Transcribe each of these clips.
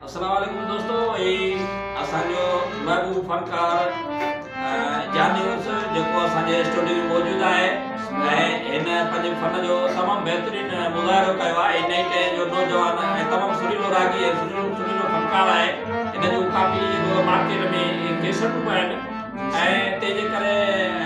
अस्सलाम वालेकुम दोस्तों, ये असांजो महबूब फनकार जान न्यूज़ जेको असांजे स्टूडियो में मौजूद है इन पंहिंजे फन जो तमाम बेहतरीन मुज़ाहिरो कयो आहे। इन नई जो नौजवान तमाम सुरीलो रागी ऐं सुरीलो फनकार है। इन जो काफ़ी मार्केट में केसटूं आहिनि ऐं तंहिंजे करे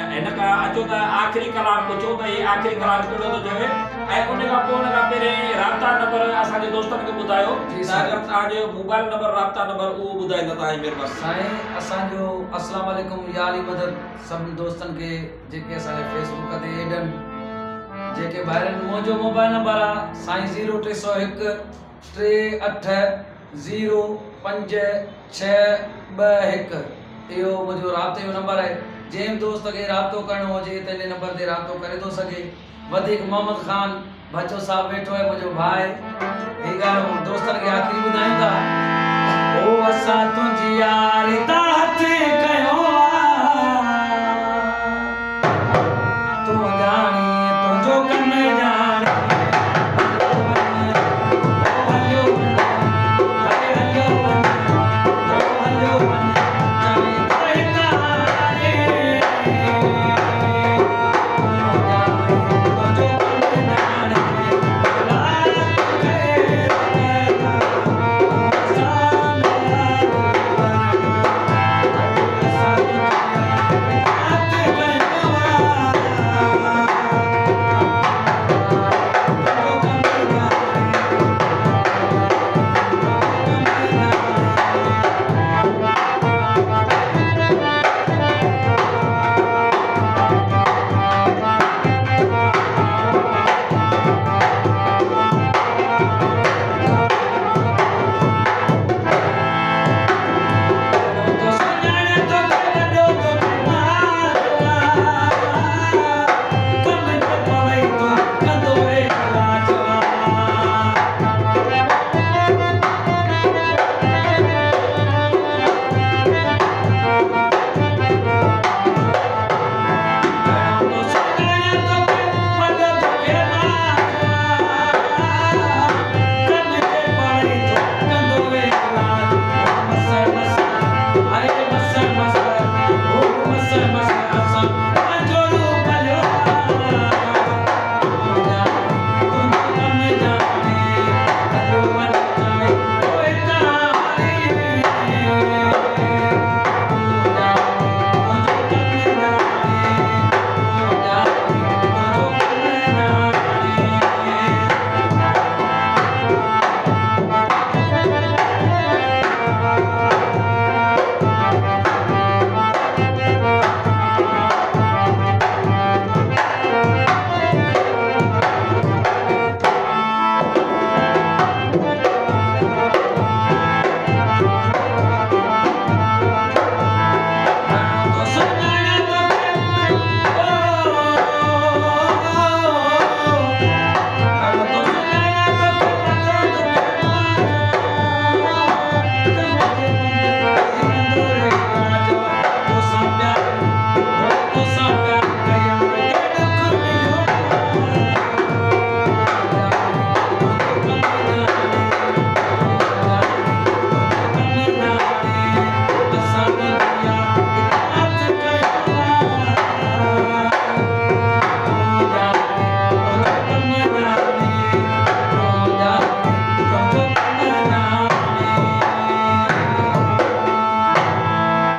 हिन खां अचो त आख़िरी कलाम पुछो त हीउ आख़िरी कलाम कहिड़ो थो चवे ऐं उन खां पोइ उन खां पहिरीं राब्ता नंबर असांजे दोस्तनि खे ॿुधायो त अगरि तव्हांजो मोबाइल नंबर राब्ता नंबर उहो ॿुधाईंदा तव्हांजी महिरबानी। साईं असांजो अस्सलाम वालेकुम या अली मदद सभिनी दोस्तनि खे जेके असांजे फेसबुक ते एडन जेके ॿाहिरि मुंहिंजो मोबाइल नंबर आहे साईं 0301 38 0562 इहो मुंहिंजो राब्ते जो नंबर आहे। जंहिं दोस्त खे राब्तो करणो हुजे त इन नंबर ते राब्तो करे थो सघे। वधीक मोहम्मद खान बच्चो साहब वेठो आहे, मुंहिंजो भाउ आहे। हीअ ॻाल्हि दोस्तनि खे आख़िरी ॿुधायूं था